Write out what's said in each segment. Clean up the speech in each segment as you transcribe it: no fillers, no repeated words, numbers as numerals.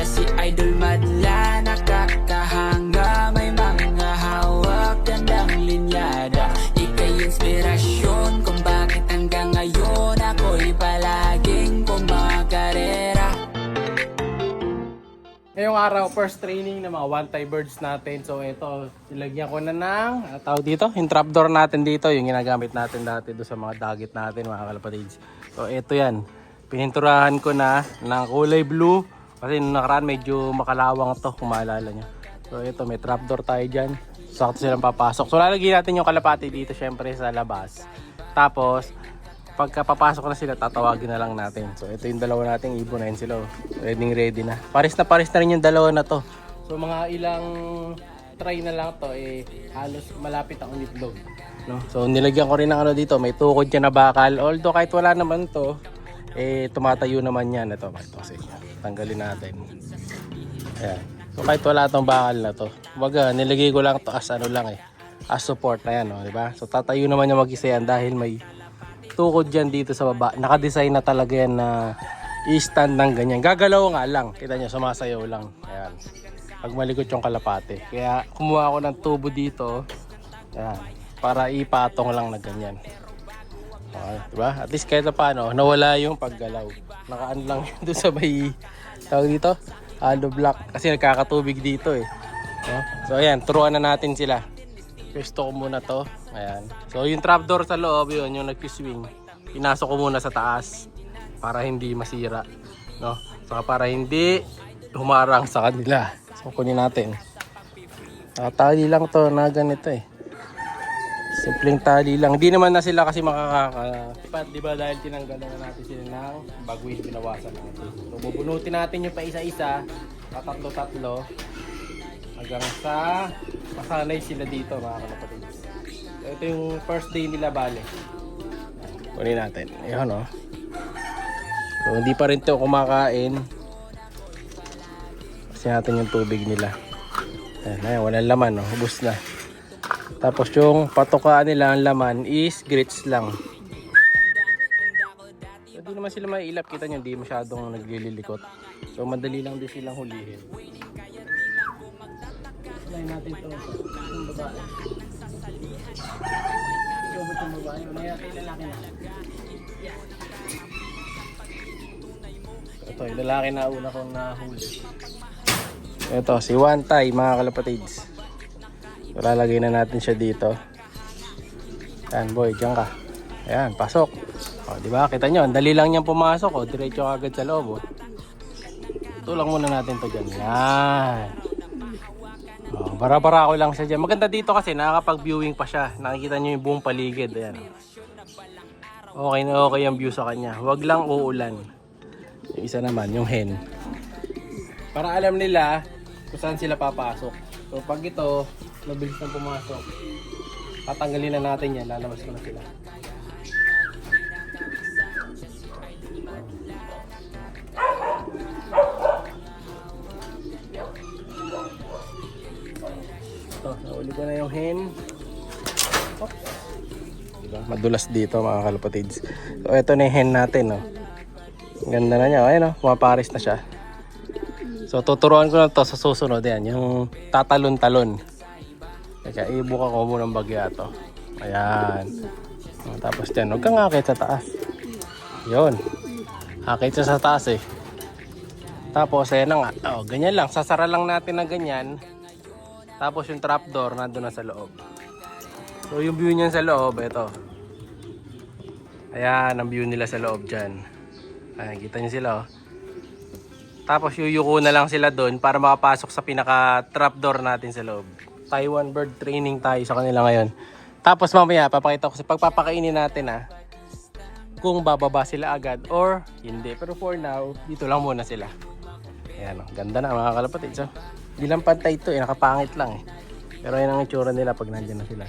si Idol madla, nakakahanga, may mga hawak, gandang linyada. Ika'y inspirasyon kung bakit hanggang ngayon ako'y palaging kumakarera. Ngayong araw, first training ng mga one-tie birds natin. So ito, nilagyan ko na ng, tawag dito, yung trapdoor natin dito, yung ginagamit natin dati doon sa mga dagit natin, mga kalapatids. So ito yan, pininturahan ko na ng kulay blue, kasi nung nakaraan medyo makalawang to, kung maalala nyo. So ito, may trapdoor tayo dyan, sakto silang papasok. So lalagyan natin yung kalapati dito, syempre sa labas. Tapos, pagka papasok na sila, tatawagin na lang natin. So ito yung dalawa nating ibon na yun sila. Ready na. Paris na rin yung dalawa na to. So mga ilang try na lang to, halos malapit ang itlog. No? So nilagyan ko rin ng ano dito, may tukod dyan na bakal. Although kahit wala naman to, tumatayo naman yan. Ito, kasi tanggalin natin. Ayan. So kahit wala tong bakal na to, baga nilagay ko lang to as ano lang as support na yan, no? Diba? So tatayo naman yung mag-isa yan dahil may tukod dyan dito sa baba. Nakadesign na talaga yan na i-stand ng ganyan. Gagalaw nga lang. Kita nyo, sumasayaw lang. Ayan. Pag malikot yung kalapate. Kaya kumuha ako ng tubo dito. Ayan. Para ipatong lang na ganyan. Okay, diba? At least kahit paano, nawala yung paggalaw. Nakaan lang doon sa may, tawag dito, hollow block. Kasi nagkakatubig dito So ayan, turuan na natin sila. Pesto ko muna to. Ayan. So yung trapdoor sa loob, yun yung nag-swing. Pinasok ko muna sa taas para hindi masira, no? Saka para hindi humarang sa kanila. So kunin natin. Tali lang to na ganito Simpleng tali lang. Hindi naman na sila kasi makakaka. Di ba dahil tinanggalan na natin sila ng baguhin, binawasan natin. So bubunutin natin yung pa isa-isa, tatlo-tatlo, hanggang sa masanay sila dito, mga kalapatids. So, ito yung first day nila bale. Kunin natin. Ayan So hindi pa rin ito kumakain. Kasi natin yung tubig nila. Ayan, walang laman, ubos na. Tapos yung patukaan nila, ang laman is grits lang. So, hindi naman sila mailap, kita nyo, hindi masyadong naglililikot. So madali lang din silang hulihin. Try natin ito. Yung babae. Yung babae. May lalaki na. Ito, yung lalaki na una kong nahuli. Ito, si one-tie, mga kalapatids. So, lalagay na natin siya dito. Ayan, boy, dyan ka. Ayan, pasok. O, diba? Kita nyo, ang dali lang niyang pumasok. Diretso agad sa loob. Tulang muna natin ito dyan. Yan. Bara-bara ko lang siya dyan. Maganda dito kasi nakakapag-viewing pa siya. Nakikita nyo yung buong paligid. Ayan. Okay na okay ang view sa kanya. Huwag lang uulan. Yung isa naman, yung hen. Para alam nila kung saan sila papasok. So pag ito, mabilis na pumasok, tatanggalin na natin yan. Lalabas ko na sila. Ito, nauli ko na yung hen. Diba? Madulas dito, mga kalapatids. So ito na yung hen natin. Ganda na niya. Ayun, pumaparis na siya. So tuturuan ko na to sa susunod. Yan, yung tatalon-talon. Kaya ibuka ko muna ng bagya to. Ayan. Tapos dyan, huwag kang akit sa taas. Yun. Akit siya sa taas Tapos ayan na nga. Ganyan lang. Sasara lang natin na ganyan. Tapos yung trapdoor nandun na sa loob. So yung view niyan sa loob, ito. Ayan, ang view nila sa loob dyan. Ayan, kita nyo sila Tapos yuyuko na lang sila doon para makapasok sa pinaka trapdoor natin sa loob. Taiwan bird training tayo sa kanila ngayon. Tapos mamaya papakita ko sa pagpapakainin natin kung bababa sila agad or hindi. Pero for now, dito lang muna sila. Ayan ganda na mga kalapatid. So, hindi lang pantay ito nakapangit lang Pero yan ang itsura nila pag nandiyan na sila.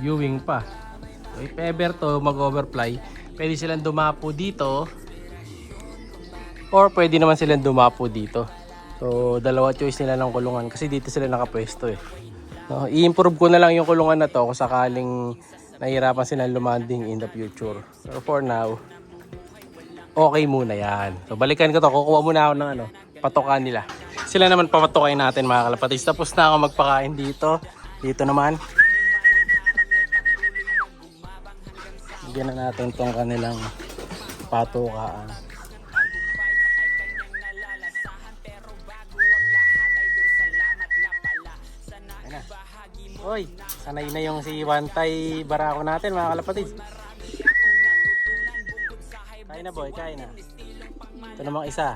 Viewing pa. So, if ever to mag-overfly, pwede silang dumapo dito. Or pwede naman silang dumapo dito. So, dalawa choice nila ng kulungan kasi dito sila nakapwesto No, i-improve ko na lang yung kulungan na to kung sakaling nahihirapan silang lumanding in the future. Pero for now, okay muna yan. So balikan ko to, kukuha muna ako ng patokan nila. Sila naman papatukain natin mga kalapatids. Tapos na ako magpakain dito. Dito naman. Bigyan na natin tong kanilang patukaan. Hoy, sanay na yung si Wantay Barako natin mga kalapatids. Kain na boy, kain na. Ito namang isa.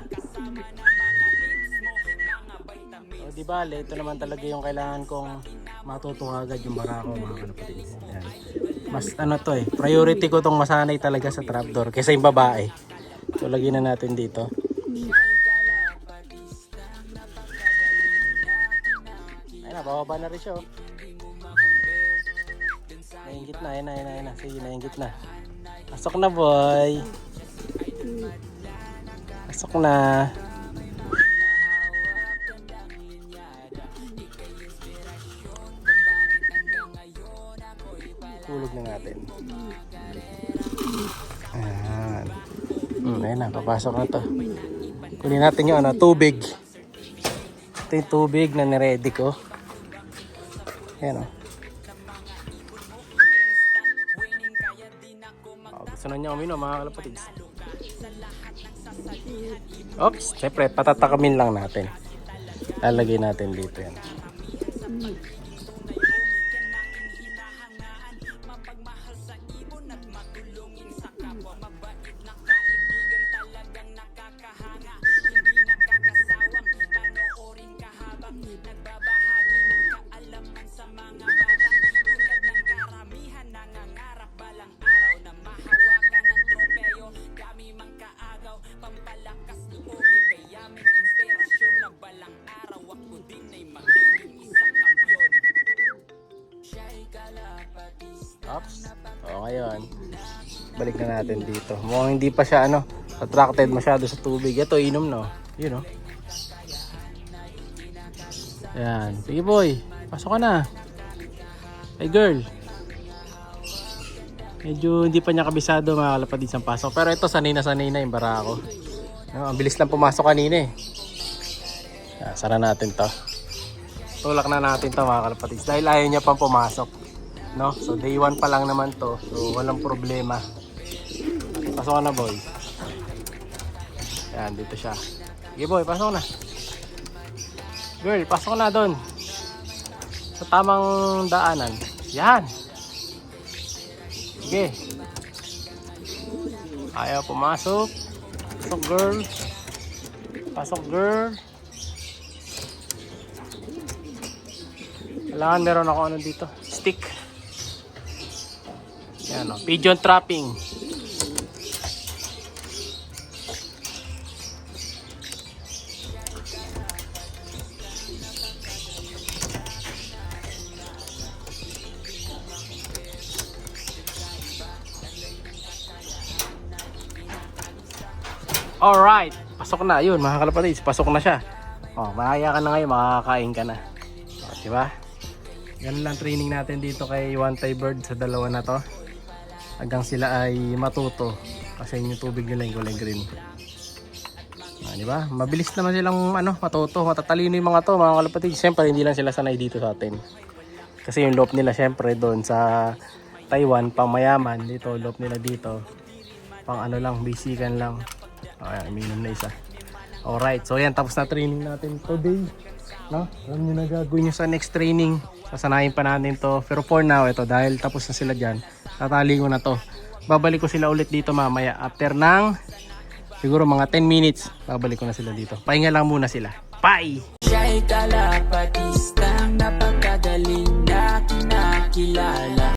O di bale, ito naman talaga yung kailangan kong matuto agad yung Barako mga kalapatids. Ayan. Mas to priority ko tong masanay talaga sa trapdoor kaysa yung babae. So lagyan na natin dito. Ayun na, bababa na rin siya. Nainggit na, ayun na. Sige, nainggit na. Pasok na boy. Pasok na. Tulog na natin. Ayan. Ayun na, papasok na to. Kunin natin yung tubig. Ito yung tubig na niready ko. Ayan o. Gusto na niya uminom mga kalapatids. Oops, syempre patatakamin lang natin. Lalagay natin dito yan. Oops. O ngayon, balik na natin dito. Mukhang hindi pa siya attracted masyado sa tubig. Ito inom no. Yun no. Ayan. Sige boy, pasok ka na. Hey girl. Medyo hindi pa niya kabisado mga kalapatids ang pasok. Pero ito sanay na yung Barako. Ang bilis lang pumasok kanina eh. Sara natin to. Tulak na natin to mga kalapatids. Dahil ayaw niya pang pumasok. No? So day 1 pa lang naman to. So walang problema. Pasok ka na boy. Ayan, dito siya. Sige boy, pasok na. Girl, pasok na doon. Sa tamang daanan. Yan. Sige. Ayaw pumasok. Pasok girl. Pasok girl. Kailangan meron ako dito. Stick. Yan o. Pigeon trapping. Alright. Pasok na. Yun mga kalapatids. Pasok na siya. O, mahaya ka na ngayon. Makakain ka na. O, diba? Ganun lang training natin dito kay Wantay Bird sa dalawa na to. Hanggang sila ay matuto. Kasi yung tubig nila yung kulay green. Diba? Mabilis naman silang matuto. Matatalino yung mga to mga kalapatids. Siyempre hindi lang sila sanay dito sa atin. Kasi yung loop nila siyempre doon sa Taiwan pang mayaman. Dito loop nila dito pang lang, basican lang. Ayan, minum na isa. Alright, so yan, tapos na training natin today. No? Alam nyo na gagawin nyo sa next training. Sasanayin pa natin to. Pero for now, ito, dahil tapos na sila dyan, tatali ko na to. Babalik ko sila ulit dito mamaya. After ng siguro mga 10 minutes, babalik ko na sila dito. Pahinga lang muna sila. Bye! Siya'y kalapatistang napakagaling na kinakilala.